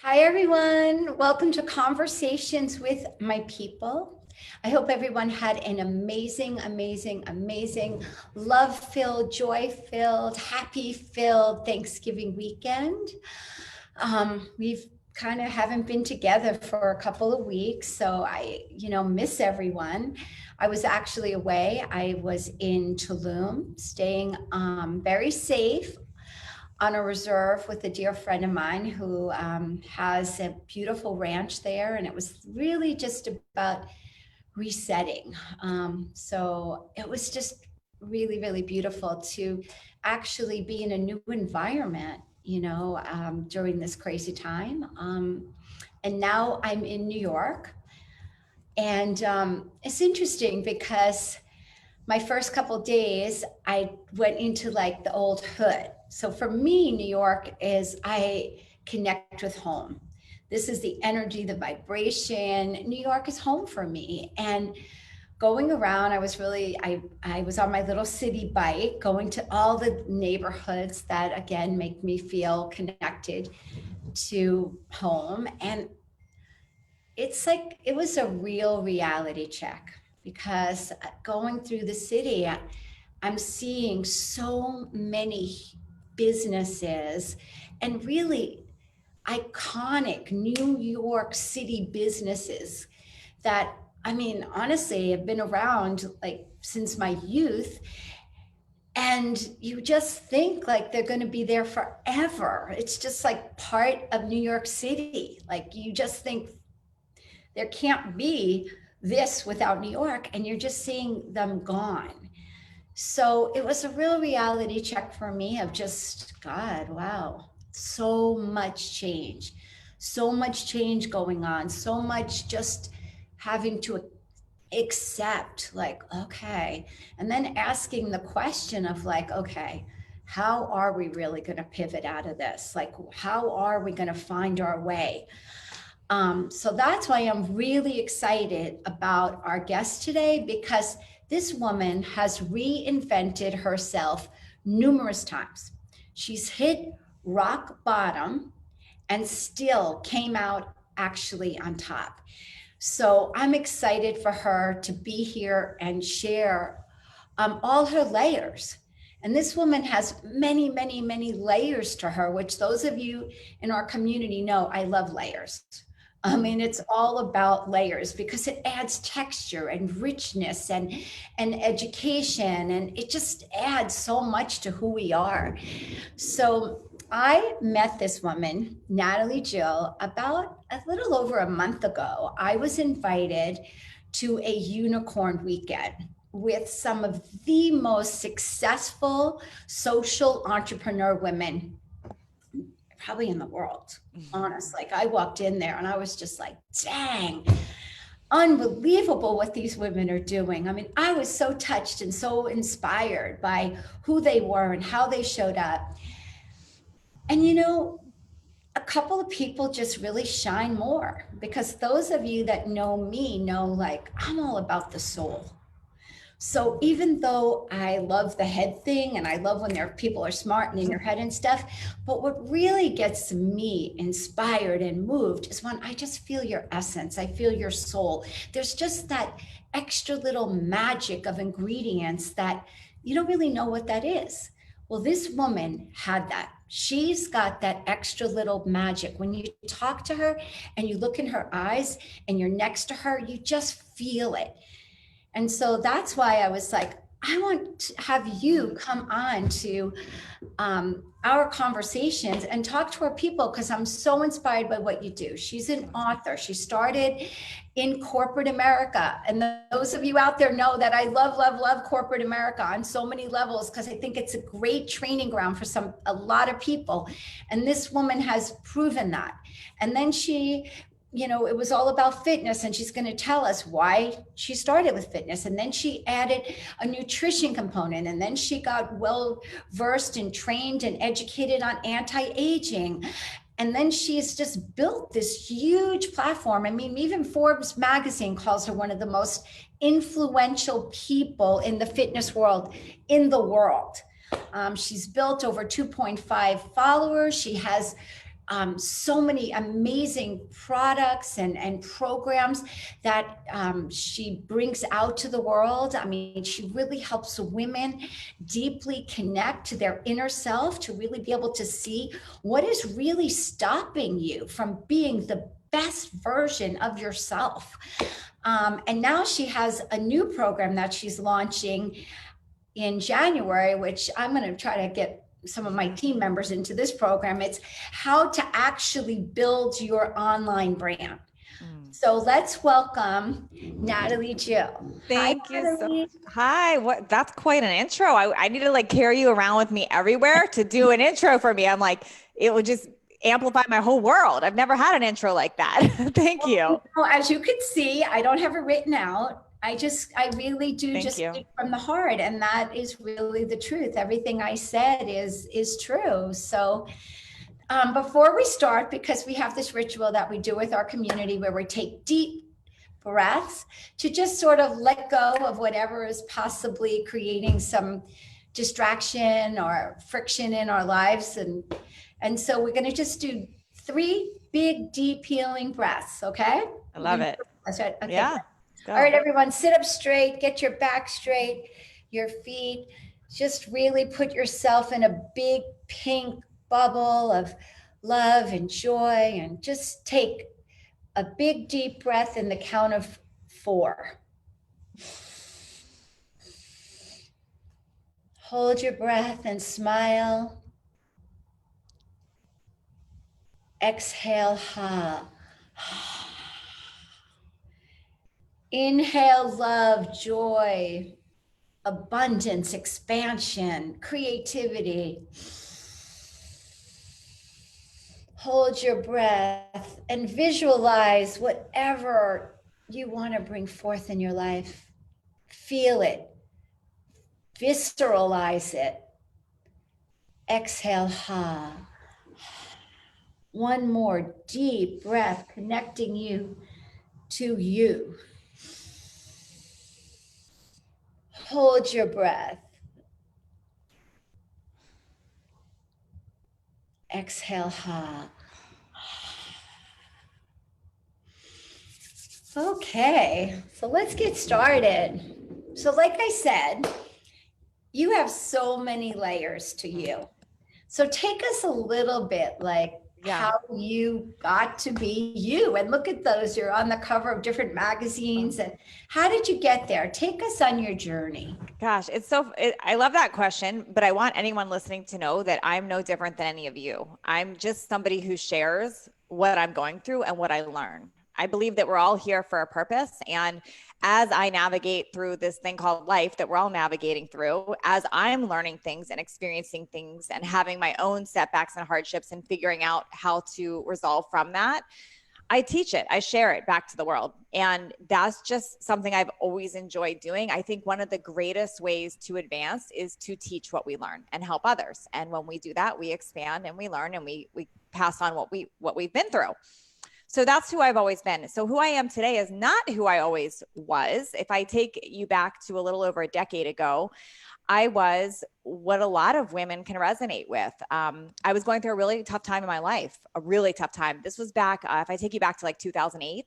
Hi, everyone. Welcome to Conversations with My People. I hope everyone had an amazing, love-filled, joy-filled, happy-filled Thanksgiving weekend. We've kind of haven't been together for a couple of weeks, so I, miss everyone. I was actually away. I was in Tulum, staying very safe on a reserve with a dear friend of mine who has a beautiful ranch there. And it was really just about resetting. So it was just really beautiful to actually be in a new environment, during this crazy time. And now I'm in New York. And it's interesting because my first couple of days, I went into like the old hood. So for me, New York is I connect with home. This is the energy, the vibration. New York is home for me. And going around, I was on my little city bike, going to all the neighborhoods that again make me feel connected to home. And it's like it was a real reality check because going through the city, I'm seeing so many businesses and really iconic New York City businesses that, I mean, honestly, have been around like since my youth. And you just think like they're going to be there forever. It's just like part of New York City. Like you just think there can't be this without New York, and you're just seeing them gone. So it was a real reality check for me of just, God, wow, so much change going on, so much just having to accept, like, okay. And then asking the question of, like, okay, how are we really going to pivot out of this? Like, how are we going to find our way? So that's why I'm really excited about our guest today, because this woman has reinvented herself numerous times. She's hit rock bottom and still came out actually on top. So I'm excited for her to be here and share all her layers. And this woman has many layers to her, which those of you in our community know I love layers. I mean, it's all about layers because it adds texture and richness and education, and it just adds so much to who we are. So I met this woman, Natalie Jill, about a little over a month ago. I was invited to a unicorn weekend with some of the most successful social entrepreneur women probably in the world, honest. Like I walked in there and I was just like, dang, unbelievable what these women are doing. I mean, I was so touched and so inspired by who they were and how they showed up. And a couple of people just really shine more, because those of you that know me know, like, I'm all about the soul. So even though I love the head thing and I love when people are smart and in your head and stuff, but what really gets me inspired and moved is when I just feel your essence, I feel your soul. There's just that extra little magic of ingredients that you don't really know what that is. Well, this woman had that. She's got that extra little magic. When you talk to her and you look in her eyes and you're next to her, you just feel it. And so that's why I was like, I want to have you come on to our conversations and talk to our people, because I'm so inspired by what you do. She's an author. She started in corporate America. And those of you out there know that I love corporate America on so many levels, because I think it's a great training ground for a lot of people. And this woman has proven that. And then she it was all about fitness, and she's going to tell us why she started with fitness. And then she added a nutrition component, and then she got well versed and trained and educated on anti-aging. And then she's just built this huge platform. I mean, even Forbes magazine calls her one of the most influential people in the fitness world in the world. She's built over 2.5 followers. She has so many amazing products and programs that she brings out to the world. I mean, she really helps women deeply connect to their inner self, to really be able to see what is really stopping you from being the best version of yourself. And now she has a new program that she's launching in January, which I'm going to try to get some of my team members into this program. It's how to actually build your online brand. So let's welcome Natalie Jill. Thank Hi, you so Natalie. much. Hi, what? That's quite an intro. I need to like carry you around with me everywhere to do an intro for me. I'm like, it would just amplify my whole world. I've never had an intro like that. Thank you. Well, as you can see, I don't have it written out. I really do Thank just you. speak from the heart, and that is really the truth. Everything I said is true. So before we start, because we have this ritual that we do with our community where we take deep breaths to just sort of let go of whatever is possibly creating some distraction or friction in our lives. And so we're going to just do 3 big, deep healing breaths. Okay. I love it. That's right. Okay. Yeah. Go. All right, everyone, sit up straight, get your back straight, your feet. Just really put yourself in a big pink bubble of love and joy, and just take a big deep breath in the count of 4. Hold your breath and smile. Exhale, ha. Inhale, love, joy, abundance, expansion, creativity. Hold your breath and visualize whatever you want to bring forth in your life. Feel it, visceralize it. Exhale, ha. One more deep breath, connecting you to you. Hold your breath. Exhale, ha. Okay, so let's get started. So like I said, you have so many layers to you. So take us a little bit like how you got to be you, and look at those. You're on the cover of different magazines, and how did you get there? Take us on your journey. Gosh, I love that question, but I want anyone listening to know that I'm no different than any of you. I'm just somebody who shares what I'm going through and what I learn. I believe that we're all here for a purpose. And as I navigate through this thing called life that we're all navigating through, as I'm learning things and experiencing things and having my own setbacks and hardships and figuring out how to resolve from that, I teach it, I share it back to the world. And that's just something I've always enjoyed doing. I think one of the greatest ways to advance is to teach what we learn and help others. And when we do that, we expand and we learn and we pass on what we've been through. So that's who I've always been. So who I am today is not who I always was. If I take you back to a little over a decade ago, I was what a lot of women can resonate with. I was going through a really tough time in my life, a really tough time. This was back, if I take you back to like 2008,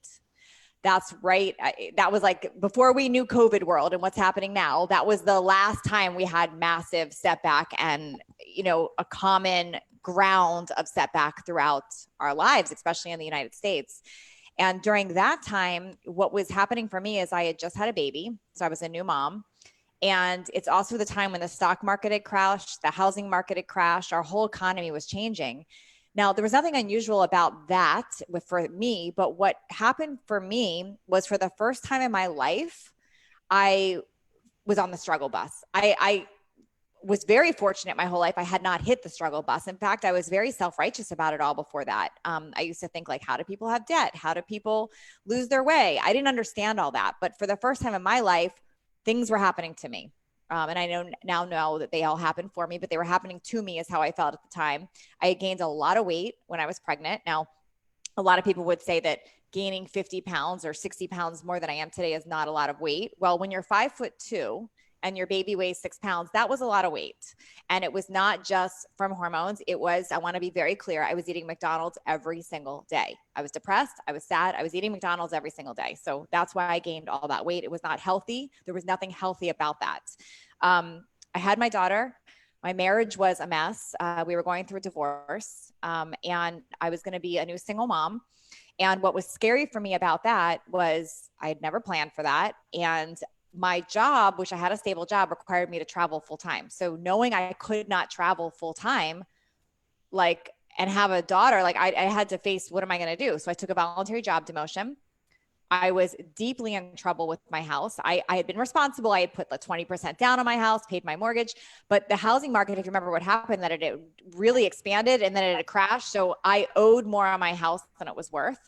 that's right. That was like before we knew COVID world and what's happening now. That was the last time we had massive setback and, a common ground of setback throughout our lives, especially in the United States. And during that time, what was happening for me is I had just had a baby. So I was a new mom. And it's also the time when the stock market had crashed, the housing market had crashed, our whole economy was changing. Now, there was nothing unusual about that for me, but what happened for me was for the first time in my life, I was on the struggle bus. I was very fortunate my whole life. I had not hit the struggle bus. In fact, I was very self-righteous about it all before that. I used to think like, how do people have debt? How do people lose their way? I didn't understand all that. But for the first time in my life, things were happening to me. And I now know that they all happened for me, but they were happening to me is how I felt at the time. I had gained a lot of weight when I was pregnant. Now, a lot of people would say that gaining 50 pounds or 60 pounds more than I am today is not a lot of weight. Well, when you're 5'2" and your baby weighs 6 pounds, that was a lot of weight. And it was not just from hormones. It was, I want to be very clear, I was eating McDonald's every single day. I was depressed. I was sad. I was eating McDonald's every single day. So that's why I gained all that weight. It was not healthy. There was nothing healthy about that. I had my daughter. My marriage was a mess. We were going through a divorce, and I was going to be a new single mom. And what was scary for me about that was I had never planned for that. And my job, which I had a stable job, required me to travel full time. So knowing I could not travel full time, like, and have a daughter, like I had to face, what am I going to do? So I took a voluntary job demotion. I was deeply in trouble with my house. I had been responsible. I had put the 20% down on my house, paid my mortgage, but the housing market, if you remember what happened, that it really expanded and then it had crashed. So I owed more on my house than it was worth.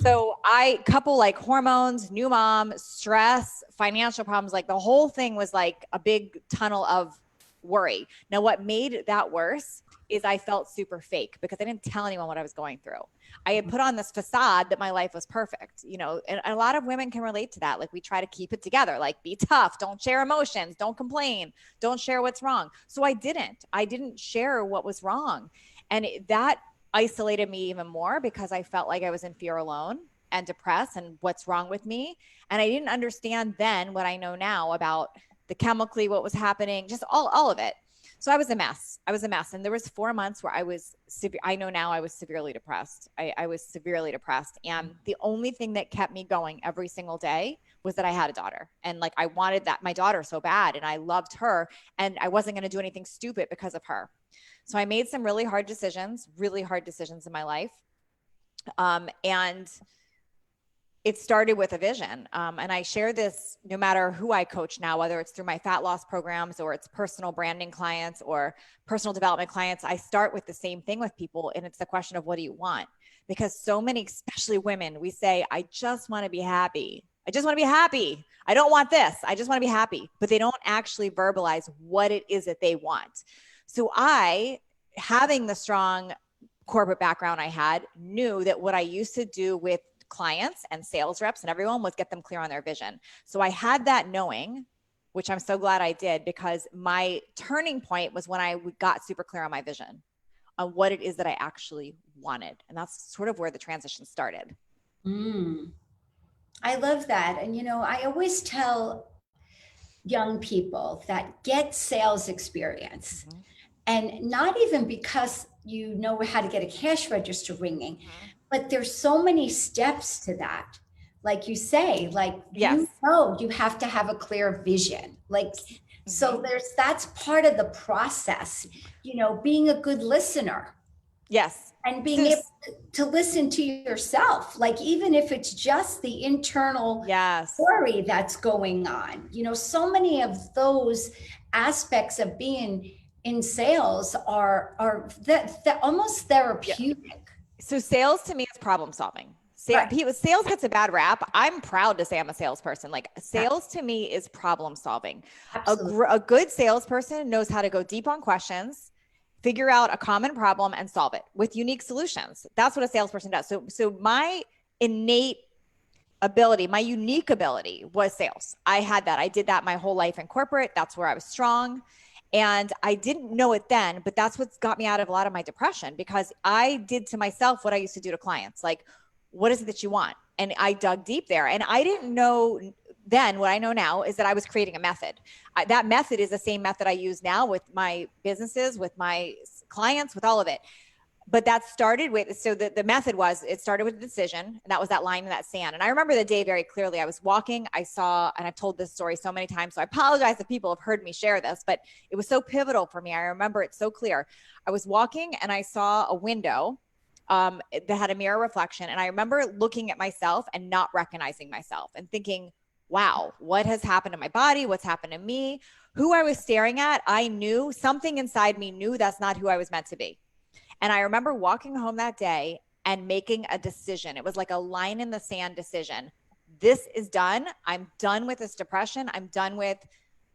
So I couple like hormones, new mom, stress, financial problems, like the whole thing was like a big tunnel of worry. Now, what made that worse is I felt super fake because I didn't tell anyone what I was going through. I had put on this facade that my life was perfect, you know, and a lot of women can relate to that. Like we try to keep it together, like be tough, don't share emotions, don't complain, don't share what's wrong. So I didn't share what was wrong. And that isolated me even more because I felt like I was in fear alone and depressed and what's wrong with me. And I didn't understand then what I know now about the chemically, what was happening, just all of it. So I was a mess. And there was 4 months where I was I know now I was severely depressed. I was severely depressed. And the only thing that kept me going every single day was that I had a daughter. And like, I wanted that, my daughter so bad. And I loved her and I wasn't going to do anything stupid because of her. So I made some really hard decisions in my life. And it started with a vision. And I share this no matter who I coach now, whether it's through my fat loss programs or it's personal branding clients or personal development clients, I start with the same thing with people. And it's the question of what do you want? Because so many, especially women, we say, I just want to be happy. I just want to be happy. I don't want this. I just want to be happy. But they don't actually verbalize what it is that they want. So I, having the strong corporate background I had, knew that what I used to do with clients and sales reps and everyone was get them clear on their vision. So I had that knowing, which I'm so glad I did, because my turning point was when I got super clear on my vision, on what it is that I actually wanted. And that's sort of where the transition started. I love that. And, you know, I always tell young people that get sales experience, and not even because you know how to get a cash register ringing, but there's so many steps to that. Like you say, like, Yes. you know, you have to have a clear vision. Like, so that's part of the process, you know, being a good listener. Yes. And being able to listen to yourself, like even if it's just the internal story that's going on, you know, so many of those aspects of being in sales are that almost therapeutic. So sales to me is problem solving. Sales gets a bad rap. I'm proud to say I'm a salesperson. Like sales to me is problem solving. A good salesperson knows how to go deep on questions, figure out a common problem and solve it with unique solutions. That's what a salesperson does. So my innate ability, my unique ability was sales. I had that. I did that my whole life in corporate. That's where I was strong. And I didn't know it then, but that's what's got me out of a lot of my depression, because I did to myself what I used to do to clients. Like, what is it that you want? And I dug deep there. And I didn't know then, what I know now is that I was creating a method. That method is the same method I use now with my businesses, with my clients, with all of it. But that started with, so the method was, it started with a decision, and that was that line in that sand. And I remember the day very clearly. I was walking, I saw, and I've told this story so many times, so I apologize if people have heard me share this, but it was so pivotal for me. I remember it so clear. I was walking and I saw a window that had a mirror reflection. And I remember looking at myself and not recognizing myself and thinking, wow, what has happened to my body? What's happened to me? Who I was staring at, I knew, something inside me knew that's not who I was meant to be. And I remember walking home that day and making a decision. It was like a line in the sand decision. This is done. I'm done with this depression. I'm done with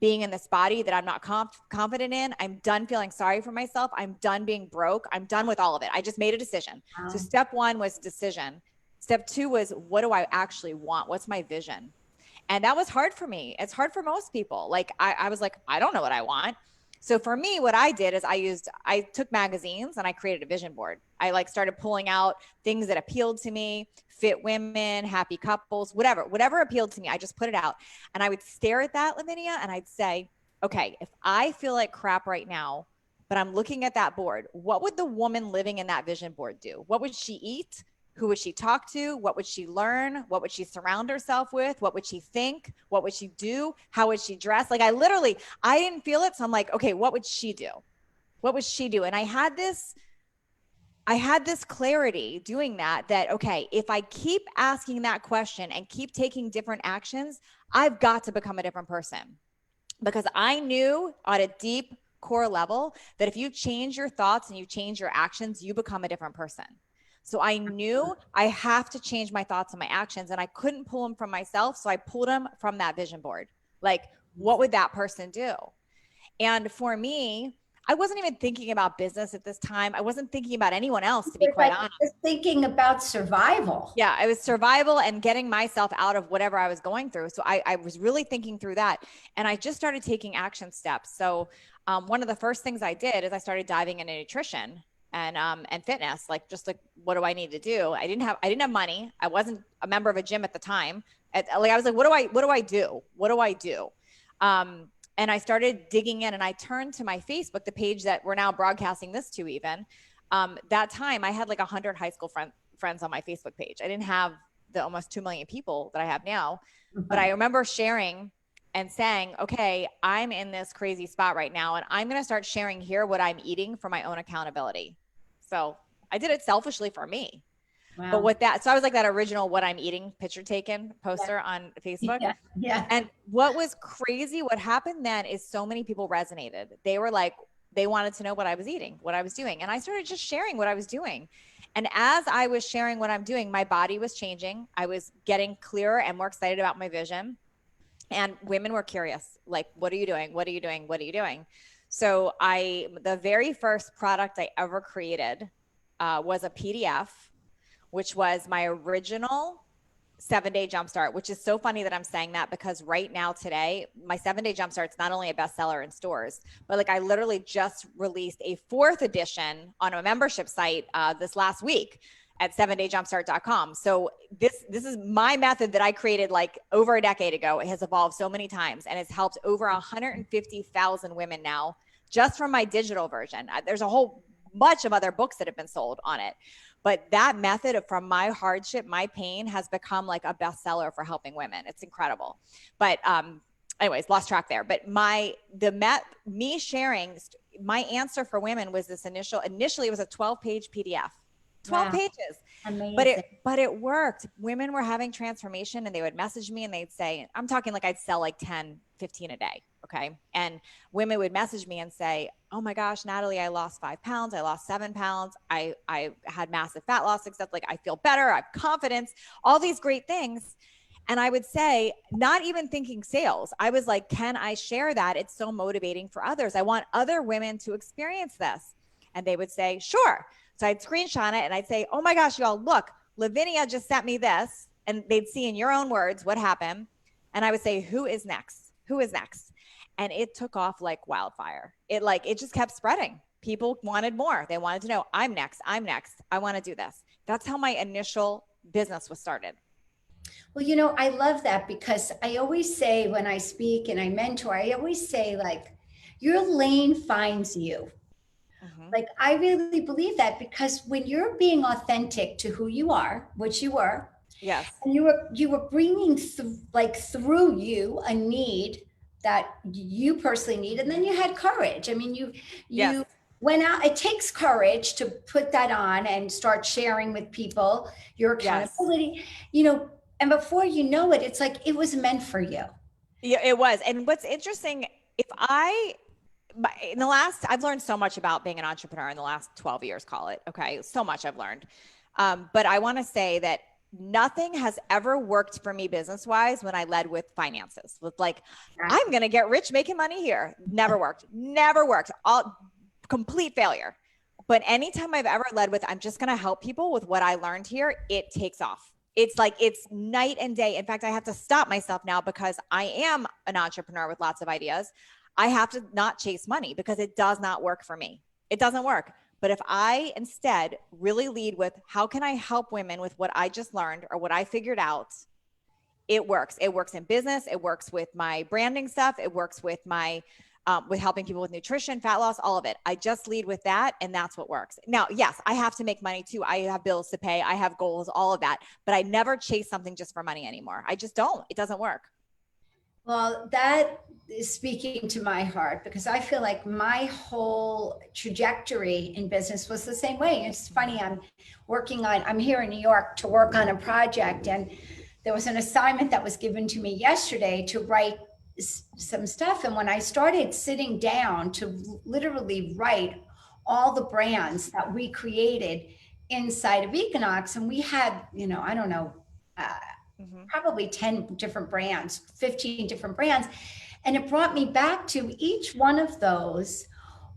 being in this body that I'm not confident in. I'm done feeling sorry for myself. I'm done being broke. I'm done with all of it. I just made a decision. So step one was decision. Step two was, what do I actually want? What's my vision? And that was hard for me. It's hard for most people. Like I was like, I don't know what I want. So for me, what I did is I took magazines and I created a vision board. I like started pulling out things that appealed to me, fit women, happy couples, whatever appealed to me. I just put it out and I would stare at that, Lavinia, and I'd say, okay, if I feel like crap right now, but I'm looking at that board, what would the woman living in that vision board do? What would she eat? Who would she talk to? What would she learn? What would she surround herself with? What would she think? What would she do? How would she dress? Like I didn't feel it. So I'm like, okay, what would she do? What would she do? And I had this clarity doing that, okay, if I keep asking that question and keep taking different actions, I've got to become a different person. Because I knew on a deep core level that if you change your thoughts and you change your actions, you become a different person. So I knew I have to change my thoughts and my actions, and I couldn't pull them from myself. So I pulled them from that vision board. Like, what would that person do? And for me, I wasn't even thinking about business at this time. I wasn't thinking about anyone else, to be quite honest. Just thinking about survival. Yeah, it was survival and getting myself out of whatever I was going through. So I was really thinking through that. And I just started taking action steps. So one of the first things I did is I started diving into nutrition and fitness, like just like, what do I need to do? I didn't have money. I wasn't a member of a gym at the time. I was like, what do I do? What do I do? And I started digging in, and I turned to my Facebook, the page that we're now broadcasting this to even. That time I had like 100 high school friends on my Facebook page. I didn't have the almost 2 million people that I have now, but I remember sharing and saying, okay, I'm in this crazy spot right now, and I'm going to start sharing here what I'm eating for my own accountability. So I did it selfishly for me. Wow. But so I was like that original what I'm eating picture taken poster on Facebook. Yeah. And what was crazy, what happened then is so many people resonated. They were like, they wanted to know what I was eating, what I was doing. And I started just sharing what I was doing. And as I was sharing what I'm doing, my body was changing. I was getting clearer and more excited about my vision. And women were curious, like, what are you doing? What are you doing? What are you doing? So the very first product I ever created was a PDF, which was my original 7-day jumpstart, which is so funny that I'm saying that because right now today, my 7-day jumpstart's not only a bestseller in stores, but like I literally just released a 4th edition on a membership site this last week at 7dayjumpstart.com. So this is my method that I created like over a decade ago. It has evolved so many times and it's helped over 150,000 women now just from my digital version. There's a whole bunch of other books that have been sold on it. But that method from my hardship, my pain has become like a bestseller for helping women. It's incredible. But anyways, lost track there. But me sharing my answer for women was this initially it was a 12-page PDF. 12 pages. Amazing. But it worked. Women were having transformation and they would message me and they'd say, I'm talking like I'd sell like 10, 15 a day. Okay. And women would message me and say, oh my gosh, Natalie, I lost 5 pounds. I lost 7 pounds. I had massive fat loss, except like I feel better. I have confidence, all these great things. And I would say, not even thinking sales, I was like, can I share that? It's so motivating for others. I want other women to experience this. And they would say, sure. So I'd screenshot it and I'd say, oh my gosh, y'all, look, Lavinia just sent me this. And they'd see in your own words what happened. And I would say, who is next? Who is next? And it took off like wildfire. It just kept spreading. People wanted more. They wanted to know, I'm next. I want to do this. That's how my initial business was started. Well, I love that because I always say when I speak and I mentor, I always say like, your lane finds you. Like, I really believe that because when you're being authentic to who you are, which you were, yes, and you were bringing through you a need that you personally need, and then you had courage. I mean, you yes. went out. It takes courage to put that on and start sharing with people your accountability. Yes. And before you know it, it's like it was meant for you. Yeah, it was. And what's interesting, I've learned so much about being an entrepreneur in the last 12 years, call it. Okay. So much I've learned. But I want to say that nothing has ever worked for me business-wise when I led with finances, with like, I'm going to get rich making money here. Never worked. All complete failure. But anytime I've ever led with, I'm just going to help people with what I learned here, it takes off. It's like, it's night and day. In fact, I have to stop myself now because I am an entrepreneur with lots of ideas. I have to not chase money because it does not work for me. It doesn't work. But if I instead really lead with how can I help women with what I just learned or what I figured out, it works. It works in business. It works with my branding stuff. It works with my with helping people with nutrition, fat loss, all of it. I just lead with that, and that's what works. Now, yes, I have to make money too. I have bills to pay. I have goals, all of that. But I never chase something just for money anymore. I just don't. It doesn't work. Well, that is speaking to my heart because I feel like my whole trajectory in business was the same way. It's funny, I'm here in New York to work on a project, and there was an assignment that was given to me yesterday to write some stuff. And when I started sitting down to literally write all the brands that we created inside of Equinox, and we had, I don't know, probably 10 different brands, 15 different brands. And it brought me back to each one of those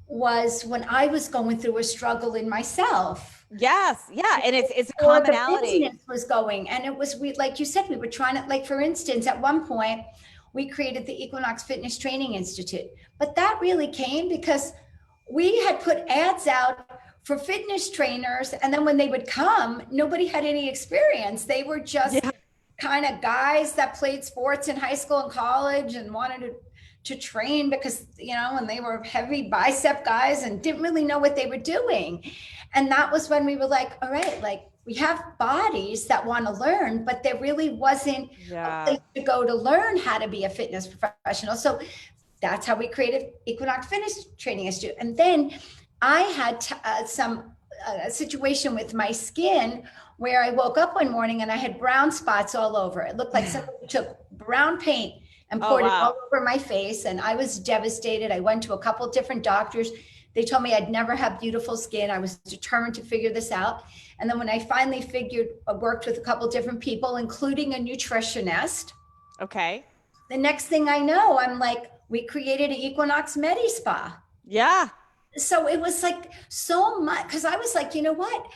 was when I was going through a struggle in myself. Yes. Yeah. And it's a Or the commonality. business was going. And it was, like you said, we were trying to, like, for instance, at one point, we created the Equinox Fitness Training Institute. But that really came because we had put ads out for fitness trainers. And then when they would come, nobody had any experience. They were just kind of guys that played sports in high school and college and wanted to train because, and they were heavy bicep guys and didn't really know what they were doing. And that was when we were like, all right, like, we have bodies that want to learn, but there really wasn't a place to go to learn how to be a fitness professional. So that's how we created Equinox Fitness Training Institute. And then I had some situation with my skin where I woke up one morning and I had brown spots all over. It looked like somebody took brown paint and poured it all over my face. And I was devastated. I went to a couple different doctors. They told me I'd never have beautiful skin. I was determined to figure this out. And then when I finally worked with a couple different people, including a nutritionist. Okay. The next thing I know, I'm like, we created an Equinox Medi Spa. Yeah. So it was like so much, because I was like, you know what?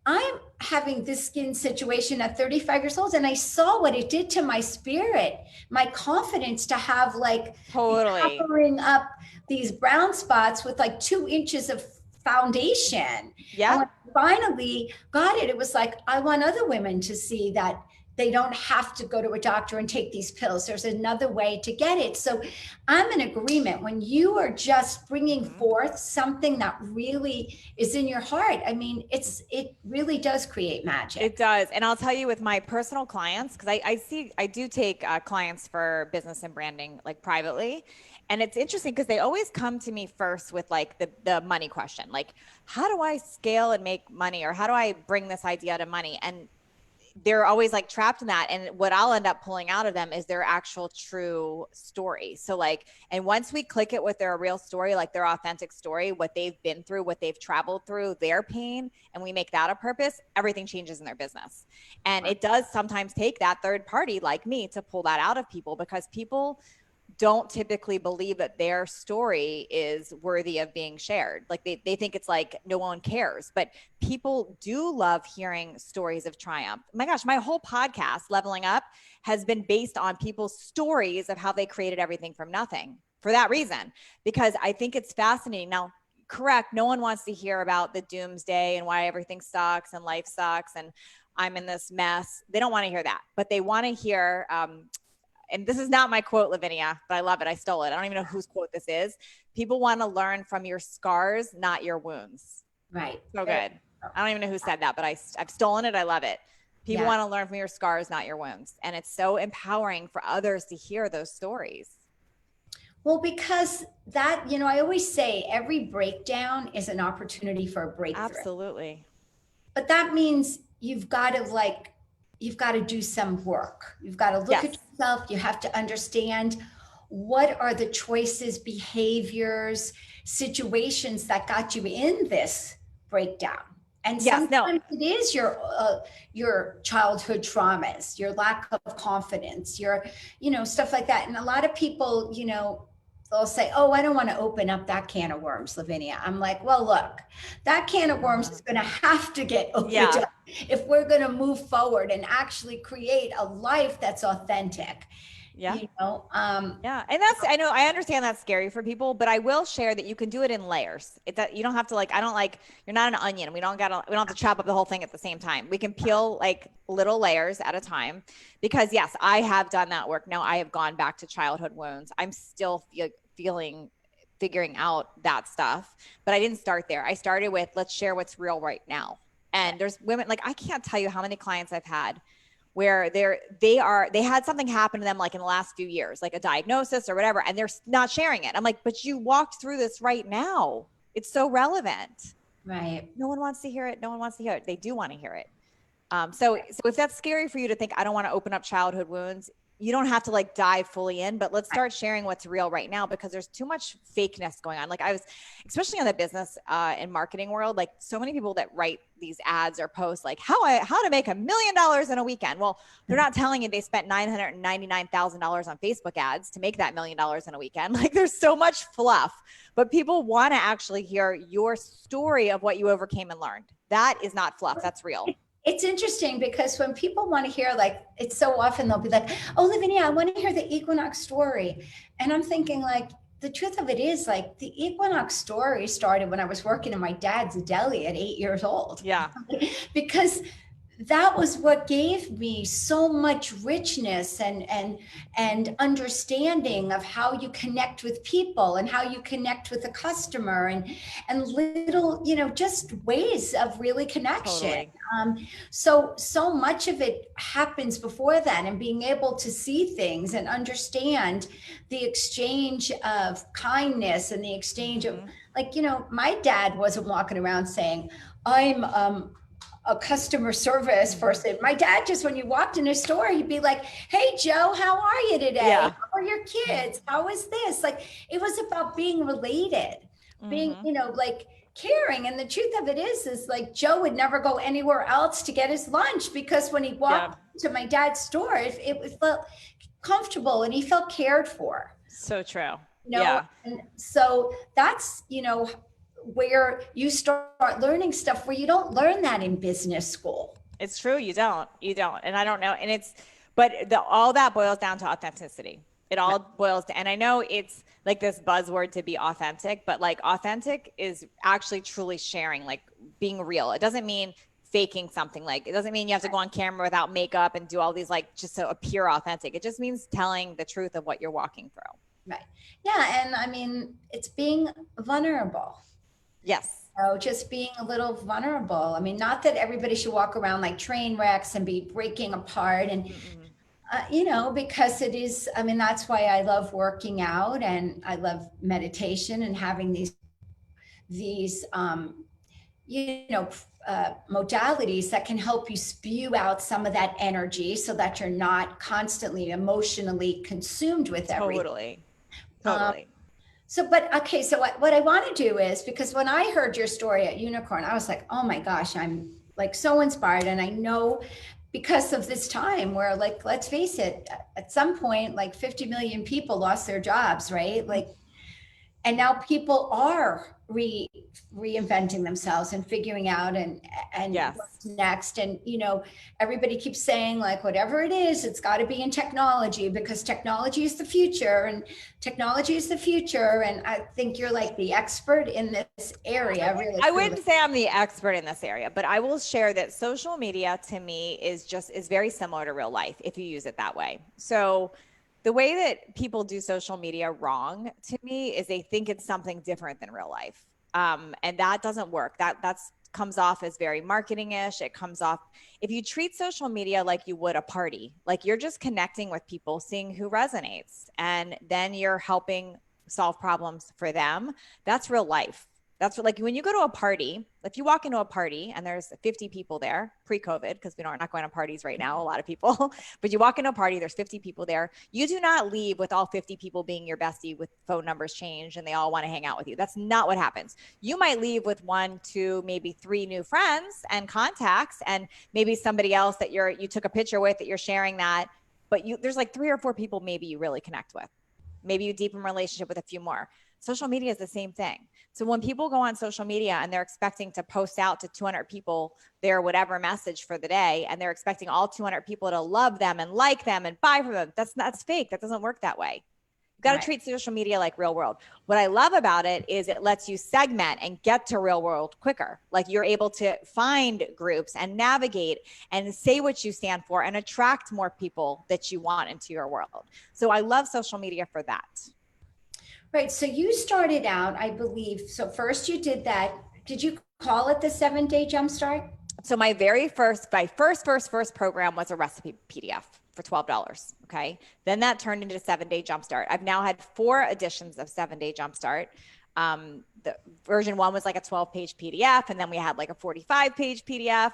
I'm having this skin situation at 35 years old, and I saw what it did to my spirit, my confidence to have like covering up these brown spots with like 2 inches of foundation. Yeah. And when I finally got it, it was like, I want other women to see that they don't have to go to a doctor and take these pills. There's another way to get it. So I'm in agreement. When you are just bringing forth something that really is in your heart, I mean, it really does create magic. It does. And I'll tell you, with my personal clients, because I do take clients for business and branding, like, privately. And it's interesting because they always come to me first with like the money question, like, how do I scale and make money? Or how do I bring this idea to money? And they're always like trapped in that. And what I'll end up pulling out of them is their actual true story. So like, and once we click it with their real story, like their authentic story, what they've been through, what they've traveled through, their pain, and we make that a purpose, everything changes in their business. And it does sometimes take that third party like me to pull that out of people, because people don't typically believe that their story is worthy of being shared. Like they think it's like no one cares, but people do love hearing stories of triumph. My gosh, my whole podcast, Leveling Up, has been based on people's stories of how they created everything from nothing, for that reason, because I think it's fascinating. Now, correct, no one wants to hear about the doomsday and why everything sucks and life sucks and I'm in this mess. They don't want to hear that, but they want to hear, and this is not my quote, Lavinia, but I love it. I stole it. I don't even know whose quote this is. People want to learn from your scars, not your wounds. Right. So good. I don't even know who said that, but I've stolen it. I love it. People want to learn from your scars, not your wounds. And it's so empowering for others to hear those stories. Well, because that, I always say every breakdown is an opportunity for a breakthrough. Absolutely. But that means you've got to do some work. You've got to look at yourself. You have to understand what are the choices, behaviors, situations that got you in this breakdown. And sometimes it is your childhood traumas, your lack of confidence, your, stuff like that. And a lot of people, they'll say, oh, I don't want to open up that can of worms, Lavinia. I'm like, well, look, that can of worms is going to have to get opened up if we're going to move forward and actually create a life that's authentic. Yeah. You know, Yeah. And that's, I know, I understand that's scary for people, but I will share that you can do it in layers. That you don't have to like, I don't like, you're not an onion. We don't have to chop up the whole thing at the same time. We can peel like little layers at a time because yes, I have done that work. Now I have gone back to childhood wounds. I'm still figuring out that stuff, but I didn't start there. I started with, let's share what's real right now. And there's women, like, I can't tell you how many clients I've had where they had something happen to them like in the last few years, like a diagnosis or whatever, and they're not sharing it. I'm like, but you walked through this right now. It's so relevant. right. No one wants to hear it. No one wants to hear it. They do want to hear it. So if that's scary for you to think, I don't want to open up childhood wounds, you don't have to like dive fully in, but let's start sharing what's real right now because there's too much fakeness going on. Like I was, especially in the business and marketing world, like so many people that write these ads or posts like how to make $1 million in a weekend. Well, they're not telling you they spent $999,000 on Facebook ads to make that $1 million in a weekend. Like there's so much fluff, but people want to actually hear your story of what you overcame and learned. That is not fluff. That's real. It's interesting because when people want to hear, like, it's so often they'll be like, oh, Lavinia, I want to hear the Equinox story. And I'm thinking, like, the truth of it is, like, the Equinox story started when I was working in my dad's deli at 8 years old. Yeah. Because that was what gave me so much richness and understanding of how you connect with people and how you connect with a customer and little, you know, just ways of really connection. Totally. So much of it happens before then, and being able to see things and understand the exchange of kindness and the exchange of, like, you know, my dad wasn't walking around saying, I'm a customer service person. My dad, just when you walked in a store, he'd be like, hey, Joe, how are you today? Yeah. How are your kids? How is this? Like, it was about being related, being, you know, like caring. And the truth of it is like Joe would never go anywhere else to get his lunch because when he walked to my dad's store, it felt comfortable and he felt cared for. So true. You know? And so that's, you know, where you start learning stuff where you don't learn that in business school. It's true. You don't. And I don't know. And but all that boils down to authenticity. It all boils to, and I know it's like this buzzword to be authentic, but like authentic is actually truly sharing, like being real. It doesn't mean faking something. Like it doesn't mean you have to go on camera without makeup and do all these like just to appear authentic. It just means telling the truth of what you're walking through. Right. Yeah. And I mean, it's being vulnerable. Yes. So just being a little vulnerable. I mean, not that everybody should walk around like train wrecks and be breaking apart and, you know, because it is, I mean, that's why I love working out and I love meditation and having these, you know, modalities that can help you spew out some of that energy so that you're not constantly emotionally consumed with everything. Totally. So what I want to do is, because when I heard your story at Unicorn, I was like, oh my gosh, I'm like so inspired. And I know because of this time where, like, let's face it, at some point, like 50 million people lost their jobs, right? Like, and now people are reinventing themselves and figuring out and what's next. And, you know, everybody keeps saying like, whatever it is, it's got to be in technology because technology is the future and technology is the future. And I think you're like the expert in this area. Really. I wouldn't say I'm the expert in this area, but I will share that social media to me is very similar to real life if you use it that way. So the way that people do social media wrong to me is they think it's something different than real life. And that doesn't work. That comes off as very marketing-ish. It comes off, if you treat social media like you would a party, like you're just connecting with people, seeing who resonates, and then you're helping solve problems for them. That's real life. That's what, like when you go to a party, if you walk into a party and there's 50 people there pre-COVID, because we are not going to parties right now, a lot of people, but you walk into a party, there's 50 people there. You do not leave with all 50 people being your bestie with phone numbers changed and they all want to hang out with you. That's not what happens. You might leave with 1, 2, maybe 3 new friends and contacts, and maybe somebody else that you took a picture with that you're sharing that, but there's like 3 or 4 people maybe you really connect with. Maybe you deepen relationship with a few more. Social media is the same thing. So when people go on social media and they're expecting to post out to 200 people their whatever message for the day, and they're expecting all 200 people to love them and like them and buy from them, that's fake. That doesn't work that way. You've got to treat social media like real world. What I love about it is it lets you segment and get to real world quicker. Like you're able to find groups and navigate and say what you stand for and attract more people that you want into your world. So I love social media for that. Right. So you started out, I believe. So first you did that. Did you call it the 7-day jumpstart? So my first program was a recipe PDF for $12. Okay. Then that turned into 7-day jumpstart. I've now had 4 editions of 7-day jumpstart. The version 1 was like a 12-page PDF. And then we had like a 45-page PDF.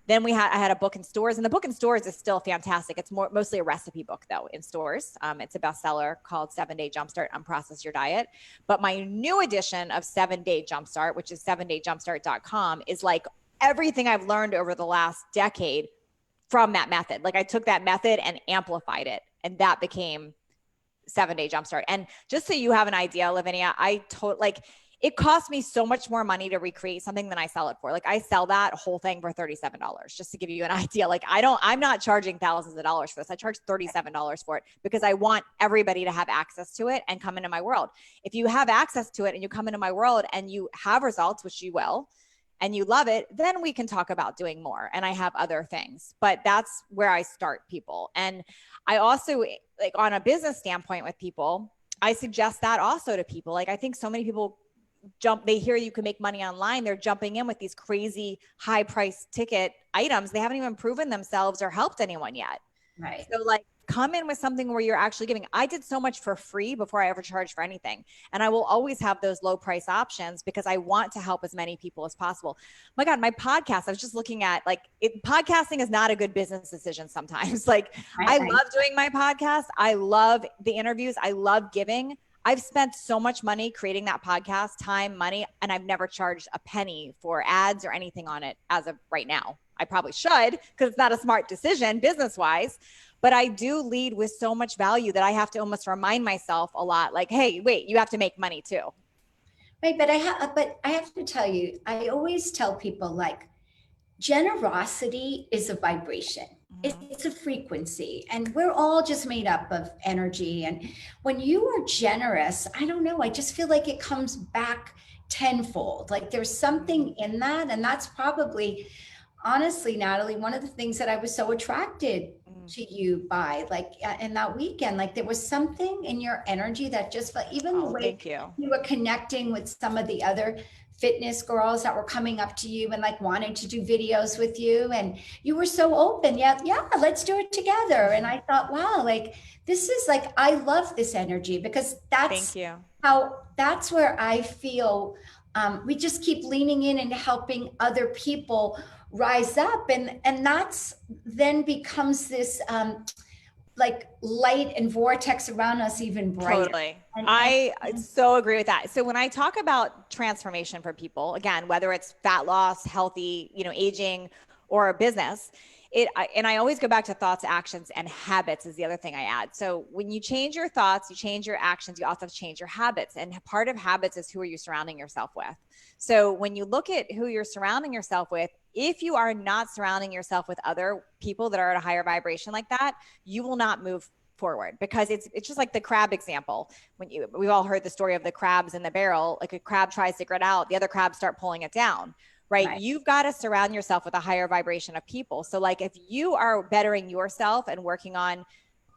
Then I had a book in stores, and the book in stores is still fantastic. It's mostly a recipe book though in stores. It's a bestseller called 7-Day Jumpstart, Unprocess Your Diet. But my new edition of 7-Day Jumpstart, which is 7dayjumpstart.com, is like everything I've learned over the last decade from that method. Like I took that method and amplified it, and that became 7-Day Jumpstart. And just so you have an idea, Lavinia, it cost me so much more money to recreate something than I sell it for. Like I sell that whole thing for $37, just to give you an idea. Like I'm not charging thousands of dollars for this. I charge $37 for it because I want everybody to have access to it and come into my world. If you have access to it and you come into my world and you have results, which you will, and you love it, then we can talk about doing more. And I have other things, but that's where I start people. And I also, like on a business standpoint with people, I suggest that also to people. Like I think so many people they hear you can make money online. They're jumping in with these crazy high price ticket items. They haven't even proven themselves or helped anyone yet. Right. So like come in with something where you're actually giving. I did so much for free before I ever charged for anything. And I will always have those low price options because I want to help as many people as possible. My God, my podcast, I was just looking at podcasting is not a good business decision sometimes. Like I love doing my podcast. I love the interviews. I love giving. I've spent so much money creating that podcast, time, money, and I've never charged a penny for ads or anything on it as of right now. I probably should because it's not a smart decision business-wise, but I do lead with so much value that I have to almost remind myself a lot like, hey, wait, you have to make money too. Right. But I have to tell you, I always tell people like generosity is a vibration. It's a frequency, and we're all just made up of energy. And when you are generous, I don't know, I just feel like it comes back tenfold. Like there's something in that. And that's probably, honestly, Natalie, one of the things that I was so attracted to you by, like in that weekend, like there was something in your energy that just felt, even the way you were connecting with some of the other fitness girls that were coming up to you and like wanted to do videos with you, and you were so open. Yeah, let's do it together. And I thought, wow, like this is like, I love this energy because that's that's where I feel we just keep leaning in and helping other people rise up, and that's then becomes this like light and vortex around us even brighter. Totally. I so agree with that. So when I talk about transformation for people, again, whether it's fat loss, healthy, aging, or a business, and I always go back to thoughts, actions, and habits is the other thing I add. So when you change your thoughts, you change your actions, you also have to change your habits. And part of habits is who are you surrounding yourself with? So when you look at who you're surrounding yourself with, if you are not surrounding yourself with other people that are at a higher vibration like that, you will not move forward, because it's just like the crab example. We've all heard the story of the crabs in the barrel. Like a crab tries to get out, the other crabs start pulling it down. Right? You've got to surround yourself with a higher vibration of people. So like if you are bettering yourself and working on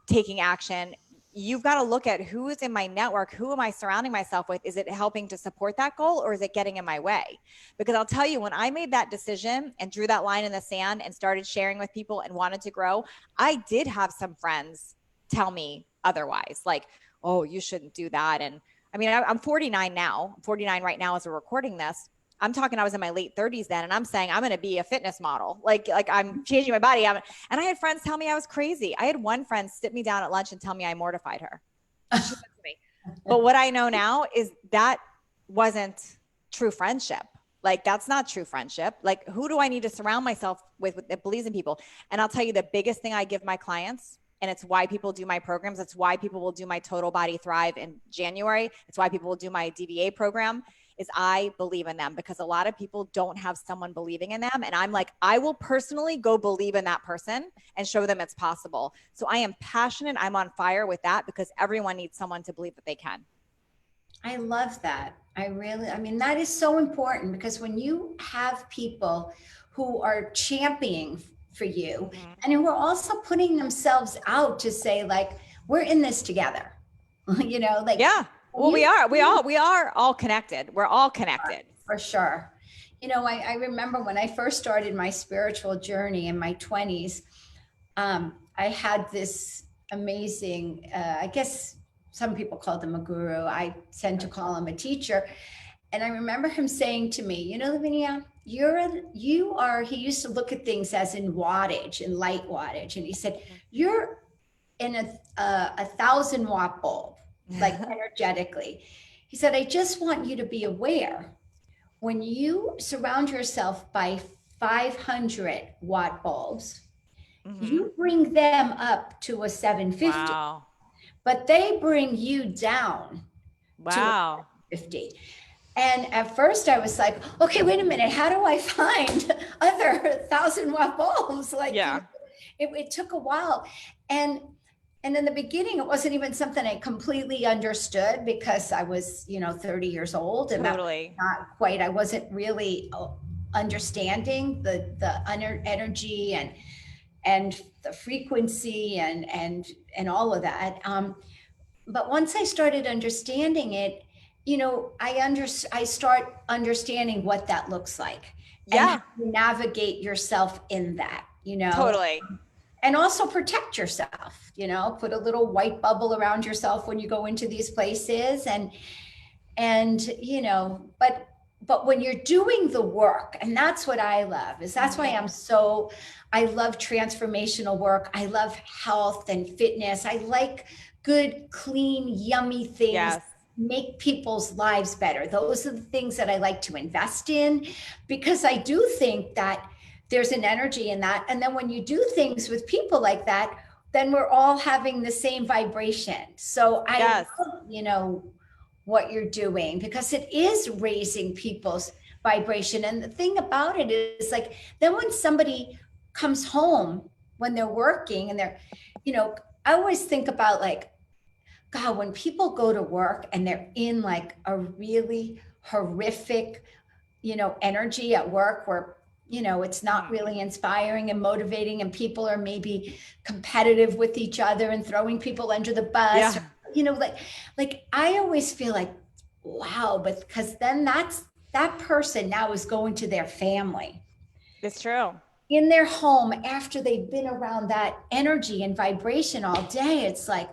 taking action, you've got to look at who is in my network. Who am I surrounding myself with? Is it helping to support that goal, or is it getting in my way? Because I'll tell you, when I made that decision and drew that line in the sand and started sharing with people and wanted to grow, I did have some friends tell me otherwise, like, oh, you shouldn't do that. And I mean, I'm 49 now, 49 right now as we're recording this. I'm talking, I was in my late 30s then, and I'm saying I'm going to be a fitness model. Like I'm changing my body. And I had friends tell me I was crazy. I had one friend sit me down at lunch and tell me I mortified her. She said to me. But what I know now is that wasn't true friendship. Like that's not true friendship. Like who do I need to surround myself with that believes in people? And I'll tell you the biggest thing I give my clients, And it's why people do my programs. It's why people will do my Total Body Thrive in January. It's why people will do my DVA program, is I believe in them, because a lot of people don't have someone believing in them. And I'm like, I will personally go believe in that person and show them it's possible. So I am passionate. I'm on fire with that, because everyone needs someone to believe that they can. I love that. I mean, that is so important, because when you have people who are championing for you and who are also putting themselves out to say, like, we're in this together, you know, like, yeah, well, we are all connected. We're all connected. For sure. You know, I remember when I first started my spiritual journey in my 20s, I had this amazing, I guess some people called him a guru. I tend to call him a teacher. And I remember him saying to me, you know, Lavinia, he used to look at things as in wattage and light wattage. And he said, you're in a 1,000-watt bulb, like energetically. He said, I just want you to be aware when you surround yourself by 500-watt bulbs, you bring them up to a 750. Wow. But they bring you down to 50. And at first I was like, okay, wait a minute. How do I find other 1,000-watt bulbs? Like, it took a while. And in the beginning, it wasn't even something I completely understood, because I was, 30 years old, and Totally. not quite, I wasn't really understanding the energy and the frequency and all of that. But once I started understanding it, I start understanding what that looks like. Yeah. And how to navigate yourself in that, Totally. And also protect yourself, put a little white bubble around yourself when you go into these places, but when you're doing the work, and that's what I love, that's why I love transformational work. I love health and fitness. I like good, clean, yummy things. Yes. Make people's lives better. Those are the things that I like to invest in, because I do think that there's an energy in that. And then when you do things with people like that, then we're all having the same vibration. So I love, what you're doing, because it is raising people's vibration. And the thing about it is, like, then when somebody comes home, when they're working and they're, I always think about, like, God, when people go to work and they're in like a really horrific, energy at work where, it's not really inspiring and motivating, and people are maybe competitive with each other and throwing people under the bus, like I always feel like, wow, but because then that person now is going to their family. It's true. In their home, after they've been around that energy and vibration all day, it's like,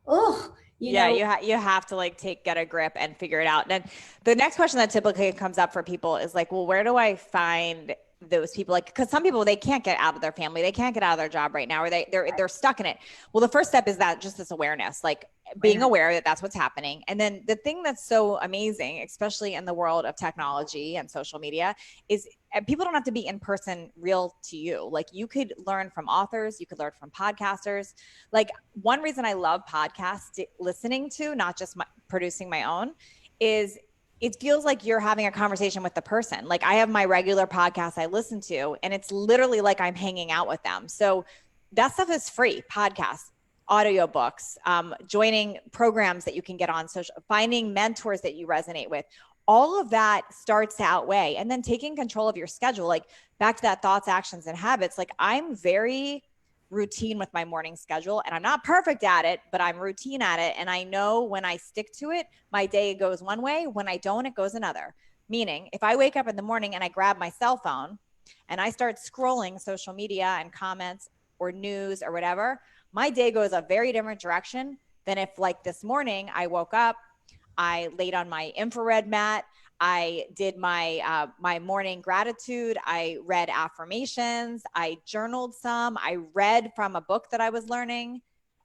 oh, you have to like get a grip and figure it out. And the next question that typically comes up for people is like, well, where do I find those people? Like, because some people, they can't get out of their family, they can't get out of their job right now, or they're stuck in it. Well, the first step is that just this awareness, like being aware that that's what's happening. And then the thing that's so amazing, especially in the world of technology and social media, is people don't have to be in person real to you. Like, you could learn from authors, you could learn from podcasters. Like, one reason I love podcast listening to, not just producing my own, is it feels like you're having a conversation with the person. Like, I have my regular podcast I listen to, and it's literally like I'm hanging out with them. So that stuff is free. Podcasts, audiobooks, joining programs that you can get on social, finding mentors that you resonate with. All of that starts to outweigh, and then taking control of your schedule. Like, back to that thoughts, actions, and habits. Like, I'm very routine with my morning schedule, and I'm not perfect at it, but I'm routine at it. And I know when I stick to it, my day goes one way. When I don't, it goes another. Meaning, if I wake up in the morning and I grab my cell phone and I start scrolling social media and comments or news or whatever, my day goes a very different direction than if, like, this morning I woke up, I laid on my infrared mat, I did my my morning gratitude, I read affirmations, I journaled some, I read from a book that I was learning,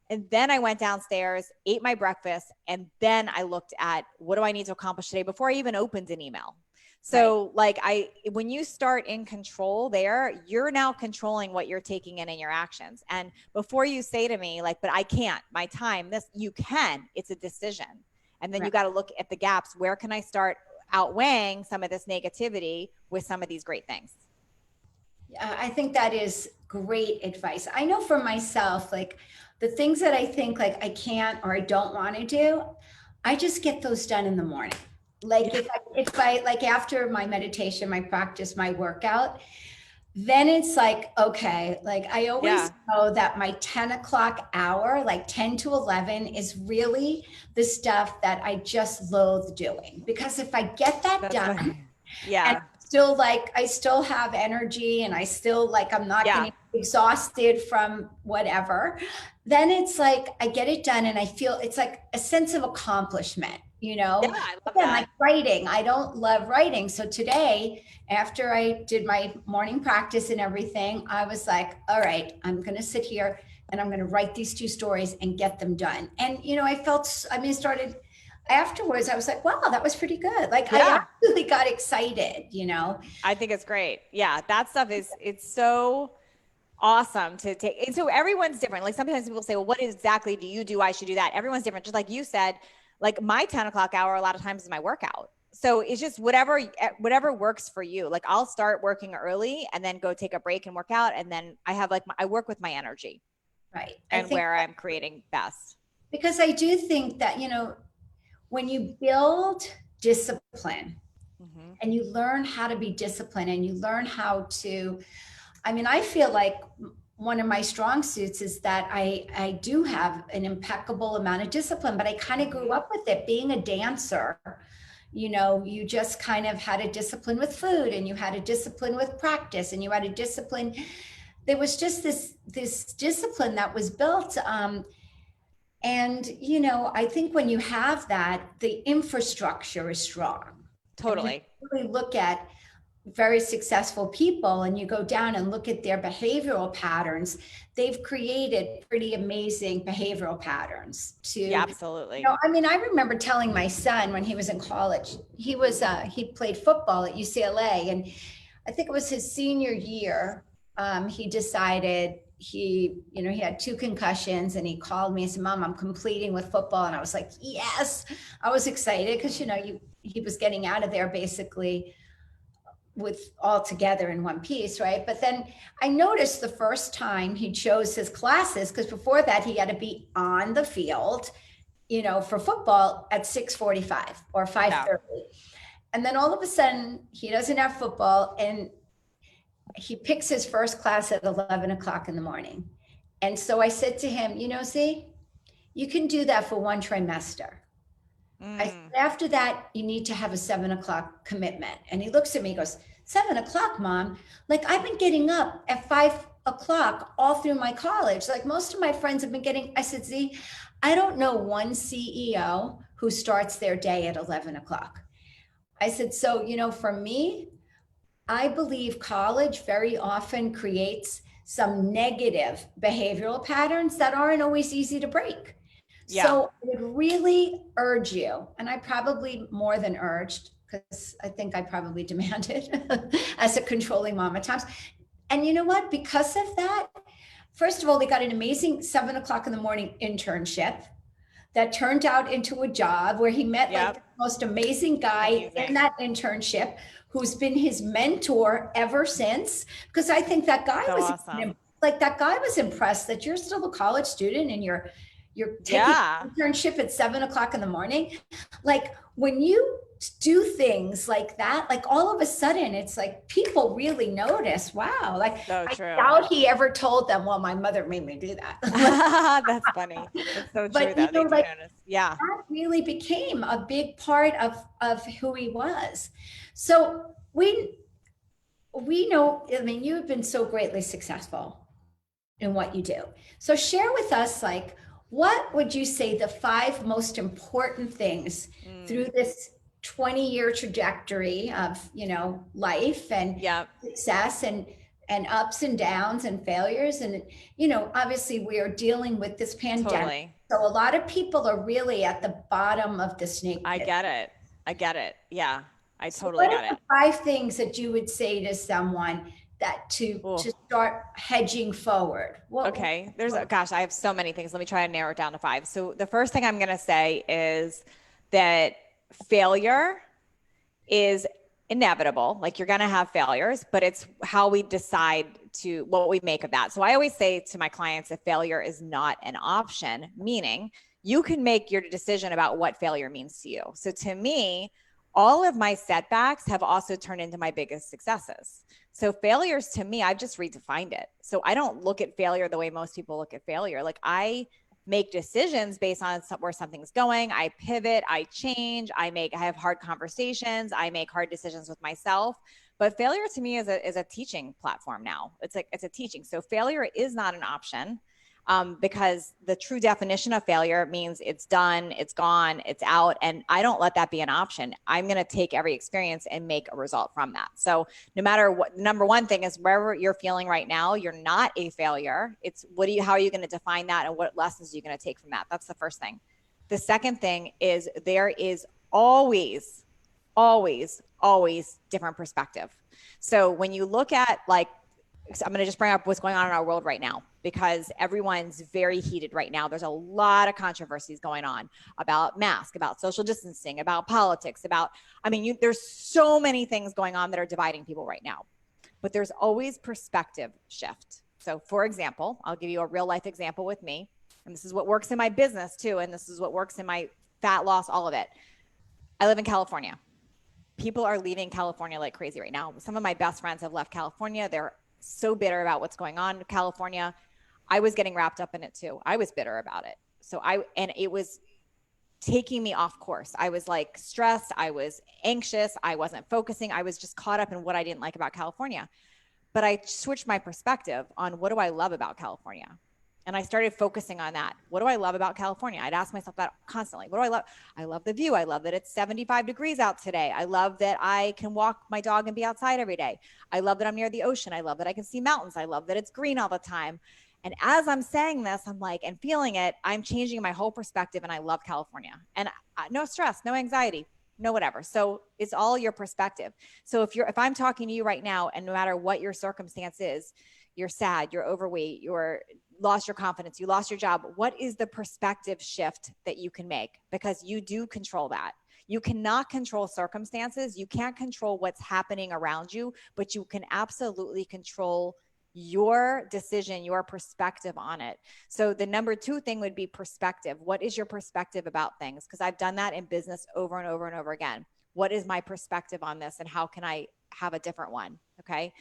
and then I went downstairs, ate my breakfast, and then I looked at what do I need to accomplish today before I even opened an email. So like when you start in control there, you're now controlling what you're taking in your actions. And before you say to me like, but I can't, my time, this, you can, it's a decision. And then you got to look at the gaps. Where can I start outweighing some of this negativity with some of these great things? I think that is great advice. I know for myself, like the things that I think like I can't or I don't want to do, I just get those done in the morning. Like if I like after my meditation, my practice, my workout, then it's like, okay, like I always know that my 10 o'clock hour, like 10 to 11 is really the stuff that I just loathe doing. Because if I get that done, and still like, I still have energy and I still like, I'm not getting exhausted from whatever, then it's like, I get it done and I feel it's like a sense of accomplishment, you know? Yeah, I love that. Like writing, I don't love writing. So today, after I did my morning practice and everything, I was like, all right, I'm going to sit here and I'm going to write these 2 stories and get them done. And, you know, started afterwards, I was like, wow, that was pretty good. Like I actually got excited, you know? I think it's great. Yeah. That stuff it's so awesome to take. And so everyone's different. Like sometimes people say, well, what exactly do you do? I should do that. Everyone's different. Just like you said, like my 10 o'clock hour, a lot of times is my workout. So it's just whatever works for you. Like I'll start working early and then go take a break and work out. And then I have like, I work with my energy. Right. And where I'm creating best. Because I do think that, you know, when you build discipline and you learn how to be disciplined and you learn how to, I mean, I feel like one of my strong suits is that I do have an impeccable amount of discipline, but I kind of grew up with it. Being a dancer, you know, you just kind of had a discipline with food and you had a discipline with practice and you had a discipline. There was just this discipline that was built. And, you know, I think when you have that, the infrastructure is strong. Totally. You really look at very successful people and you go down and look at their behavioral patterns, they've created pretty amazing behavioral patterns to absolutely. You know, I mean, I remember telling my son when he was in college, he played football at UCLA, and I think it was his senior year. He decided he had 2 concussions, and he called me and said, Mom, I'm completing with football. And I was like, yes, I was excited because, you know, he was getting out of there basically with all together in one piece, right? But then I noticed the first time he chose his classes, because before that he had to be on the field, you know, for football at 6:45 or 5:30. And then all of a sudden he doesn't have football and he picks his first class at 11 o'clock in the morning. And so I said to him, you know, see, you can do that for 1 trimester. I said, after that, you need to have a 7 o'clock commitment. And he looks at me, he goes, 7 o'clock, Mom? Like I've been getting up at 5 o'clock all through my college. Like most of my friends have been getting, I said, Z, I don't know one CEO who starts their day at 11 o'clock. I said, so, you know, for me, I believe college very often creates some negative behavioral patterns that aren't always easy to break. So I would really urge you, and I probably more than urged, because I think I probably demanded as a controlling mom at times. And you know what? Because of that, first of all, they got an amazing 7 o'clock in the morning internship that turned out into a job where he met like the most amazing guy in that internship, who's been his mentor ever since. Because I think that guy was awesome. Like that guy was impressed that you're still a college student and you're taking an internship at 7 o'clock in the morning. Like when you do things like that, like all of a sudden it's like people really notice. Wow. Like I doubt he ever told them, well, my mother made me do that. That's funny. It's so true. That you know, like, that really became a big part of who he was. So we know, I mean, you've been so greatly successful in what you do. So share with us, like, what would you say the 5 most important things through this 20-year trajectory of, you know, life and success and ups and downs and failures? And, you know, obviously we are dealing with this pandemic. So a lot of people are really at the bottom of the snake pit. I get it. Yeah. I So totally what are get the it. 5 things that you would say to someone that Oh, to start hedging forward? okay. What Gosh, I have so many things. Let me try to narrow it down to 5. So the first thing I'm going to say is that failure is inevitable. Like you're going to have failures, but it's how we decide to what we make of that. So I always say to my clients that failure is not an option, meaning you can make your decision about what failure means to you. So to me, all of my setbacks have also turned into my biggest successes. So failures to me, I've just redefined it. So I don't look at failure the way most people look at failure. Like I make decisions based on where something's going. I pivot, I change, I have hard conversations, I make hard decisions with myself. But failure to me is a teaching platform now. It's a teaching. So failure is not an option. Because the true definition of failure means it's done, it's gone, it's out. And I don't let that be an option. I'm going to take every experience and make a result from that. So no matter what, number one thing is wherever you're feeling right now, you're not a failure. It's how are you going to define that and what lessons are you going to take from that? That's the first thing. The second thing is there is always, always, always different perspective. So when you look at I'm going to just bring up what's going on in our world right now because everyone's very heated right now. There's a lot of controversies going on about masks, about social distancing, about politics, there's so many things going on that are dividing people right now, but there's always perspective shift. So for example, I'll give you a real life example with me, and this is what works in my business too. And this is what works in my fat loss, all of it. I live in California. People are leaving California like crazy right now. Some of my best friends have left California. They're so bitter about what's going on in California. I was getting wrapped up in it too. I was bitter about it. And it was taking me off course. I was like stressed. I was anxious. I wasn't focusing. I was just caught up in what I didn't like about California. But I switched my perspective on what do I love about California? And I started focusing on that. What do I love about California? I'd ask myself that constantly. What do I love? I love the view. I love that it's 75 degrees out today. I love that I can walk my dog and be outside every day. I love that I'm near the ocean. I love that I can see mountains. I love that it's green all the time. And as I'm saying this, I'm like, and feeling it, I'm changing my whole perspective and I love California. And no stress, no anxiety, no whatever. So it's all your perspective. So if I'm talking to you right now and no matter what your circumstance is, you're sad, you're overweight, you're lost your confidence, you lost your job, what is the perspective shift that you can make? Because you do control that. You cannot control circumstances. You can't control what's happening around you, but you can absolutely control your decision, your perspective on it. So the number 2 thing would be perspective. What is your perspective about things? Because I've done that in business over and over and over again. What is my perspective on this and how can I have a different one? Okay.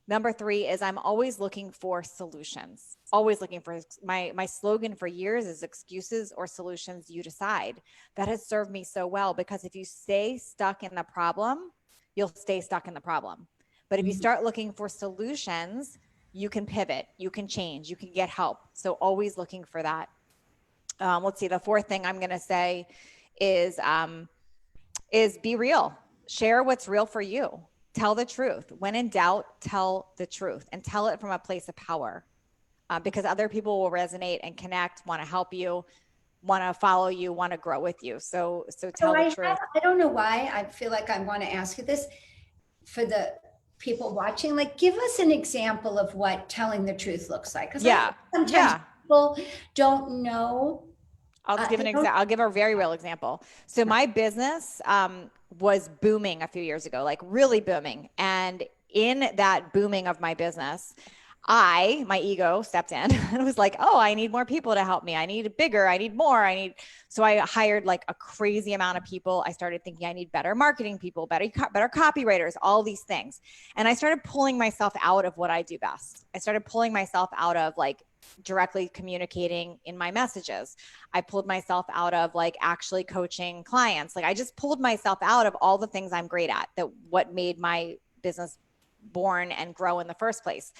Number 3 is I'm always looking for solutions. Always looking for my slogan for years is excuses or solutions, you decide. That has served me so well because if you stay stuck in the problem, you'll stay stuck in the problem. But if you start looking for solutions, you can pivot, you can change, you can get help. So always looking for that. Let's see. The 4th thing I'm going to say is be real. Share what's real for you. Tell the truth. When in doubt, tell the truth and tell it from a place of power because other people will resonate and connect, want to help you, want to follow you, want to grow with you. So tell the truth. I don't know why I feel like I want to ask you this for the people watching. Like, give us an example of what telling the truth looks like. Because I think sometimes people don't know. I'll give an example. I'll give a very real example. So my business was booming a few years ago, like really booming. And in that booming of my business, my ego stepped in and was like, oh, I need more people to help me. I need bigger. I need more. So I hired like a crazy amount of people. I started thinking I need better marketing people, better copywriters, all these things. And I started pulling myself out of what I do best. I started pulling myself out of like directly communicating in my messages. I pulled myself out of like actually coaching clients. Like I just pulled myself out of all the things I'm great at, that what made my business born and grow in the first place.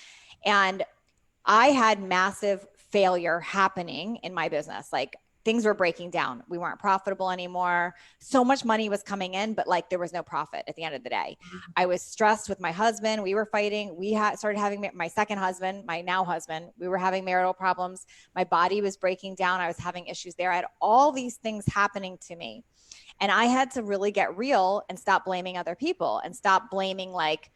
And I had massive failure happening in my business. Like things were breaking down. We weren't profitable anymore. So much money was coming in, but like there was no profit at the end of the day. I was stressed with my husband. We were fighting. We started having my second husband, my now husband. We were having marital problems. My body was breaking down. I was having issues there. I had all these things happening to me. And I had to really get real and stop blaming other people and stop blaming like,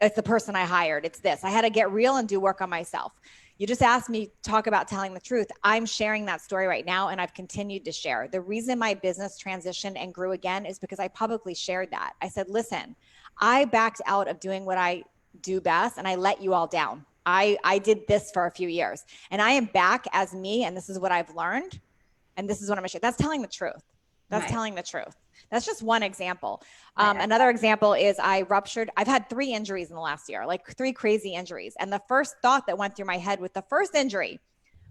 it's the person I hired. It's this. I had to get real and do work on myself. You just asked me talk about telling the truth. I'm sharing that story right now, and I've continued to share. The reason my business transitioned and grew again is because I publicly shared that. I said, listen, I backed out of doing what I do best, and I let you all down. I did this for a few years, and I am back as me, and this is what I've learned, and this is what I'm going to share. That's telling the truth. That's telling the truth. That's just one example. Another example is I've had 3 injuries in the last year, like 3 crazy injuries. And the first thought that went through my head with the first injury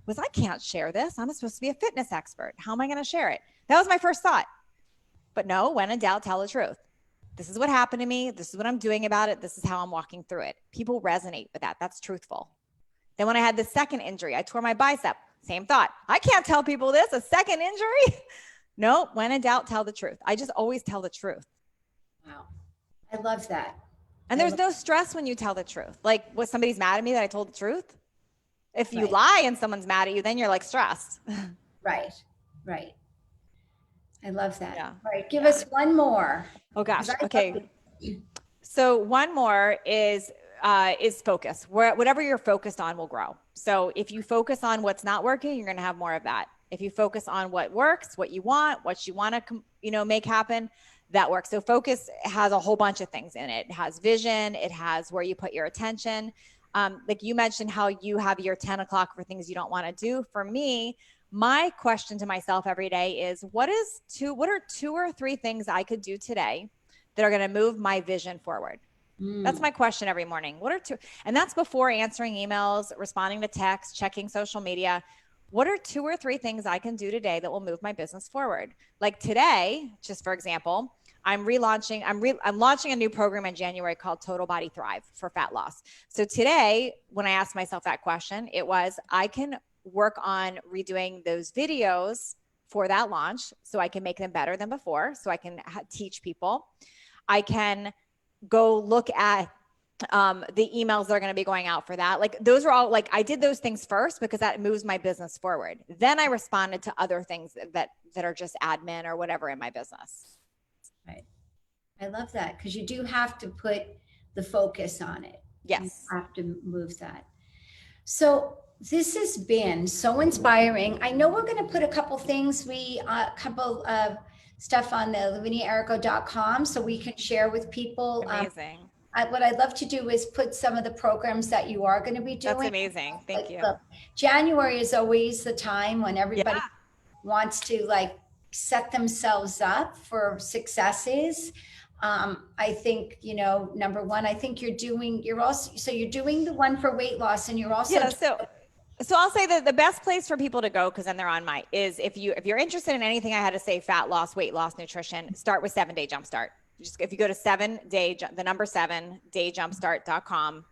was, I can't share this. I'm supposed to be a fitness expert. How am I going to share it? That was my first thought. But no, when in doubt, tell the truth. This is what happened to me. This is what I'm doing about it. This is how I'm walking through it. People resonate with that. That's truthful. Then when I had the second injury, I tore my bicep. Same thought. I can't tell people this, a second injury. No, when in doubt, tell the truth. I just always tell the truth. Wow. I love that. And there's no stress when you tell the truth. Like, what, somebody's mad at me that I told the truth? If you lie and someone's mad at you, then you're like stressed. Right. I love that. Yeah. All right. Give us one more. Oh gosh. Okay. So one more is focus. Whatever you're focused on will grow. So if you focus on what's not working, you're going to have more of that. If you focus on what works, what you want to, make happen, that works. So focus has a whole bunch of things in it. It has vision. It has where you put your attention. Like you mentioned how you have your 10 o'clock for things you don't want to do. For me, my question to myself every day is, what are 2 or 3 things I could do today that are going to move my vision forward? That's my question every morning. What are 2? And that's before answering emails, responding to texts, checking social media. What are 2 or 3 things I can do today that will move my business forward? Like today, just for example, I'm launching a new program in January called Total Body Thrive for fat loss. So today, when I asked myself that question, it was, I can work on redoing those videos for that launch so I can make them better than before, so I can teach people. I can go look at the emails that are going to be going out for that. Like those are all, like, I did those things first because that moves my business forward. Then I responded to other things that are just admin or whatever in my business. Right. I love that, because you do have to put the focus on it. Yes. You have to move that. So this has been so inspiring. I know we're going to put a couple things, couple of stuff on the laviniaerico.com so we can share with people. Amazing. What I'd love to do is put some of the programs that you are going to be doing. That's amazing. Thank you. January is always the time when everybody wants to like set themselves up for successes. I think, number one, I think you're doing the one for weight loss, and you're also. Yeah, so I'll say that the best place for people to go, because then they're on is if you're interested in anything I had to say, fat loss, weight loss, nutrition, start with 7-Day Jumpstart. If you go to 7dayjumpstart.com,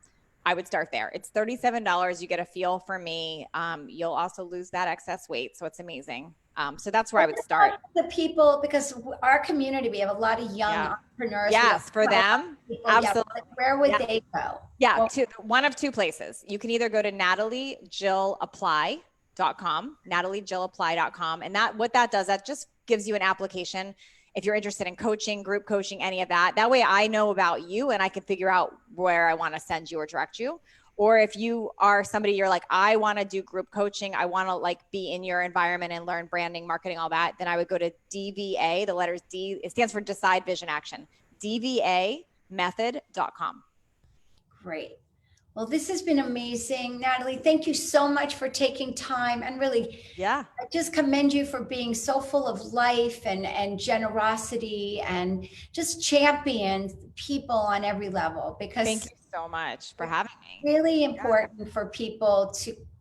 I would start there. It's $37. You get a feel for me. You'll also lose that excess weight. So it's amazing. So that's where I would start. The people, because our community, we have a lot of young entrepreneurs. Yes, for them. Absolutely. Where would they go? Yeah, one of 2 places. You can either go to nataliejillapply.com, nataliejillapply.com. And what that does, that just gives you an application if you're interested in coaching, group coaching, any of that. That way I know about you and I can figure out where I want to send you or direct you. Or if you are somebody, you're like, I want to do group coaching, I want to like be in your environment and learn branding, marketing, all that, then I would go to DVA, the letters D, it stands for Decide Vision Action, dvamethod.com. Great. Well, this has been amazing. Natalie, thank you so much for taking time, and really, I just commend you for being so full of life and generosity, and just champion people on every level, because thank you so much for having me. Really important for people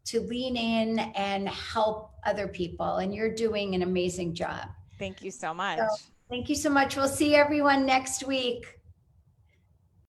to lean in and help other people, and you're doing an amazing job. Thank you so much. Thank you so much. We'll see everyone next week.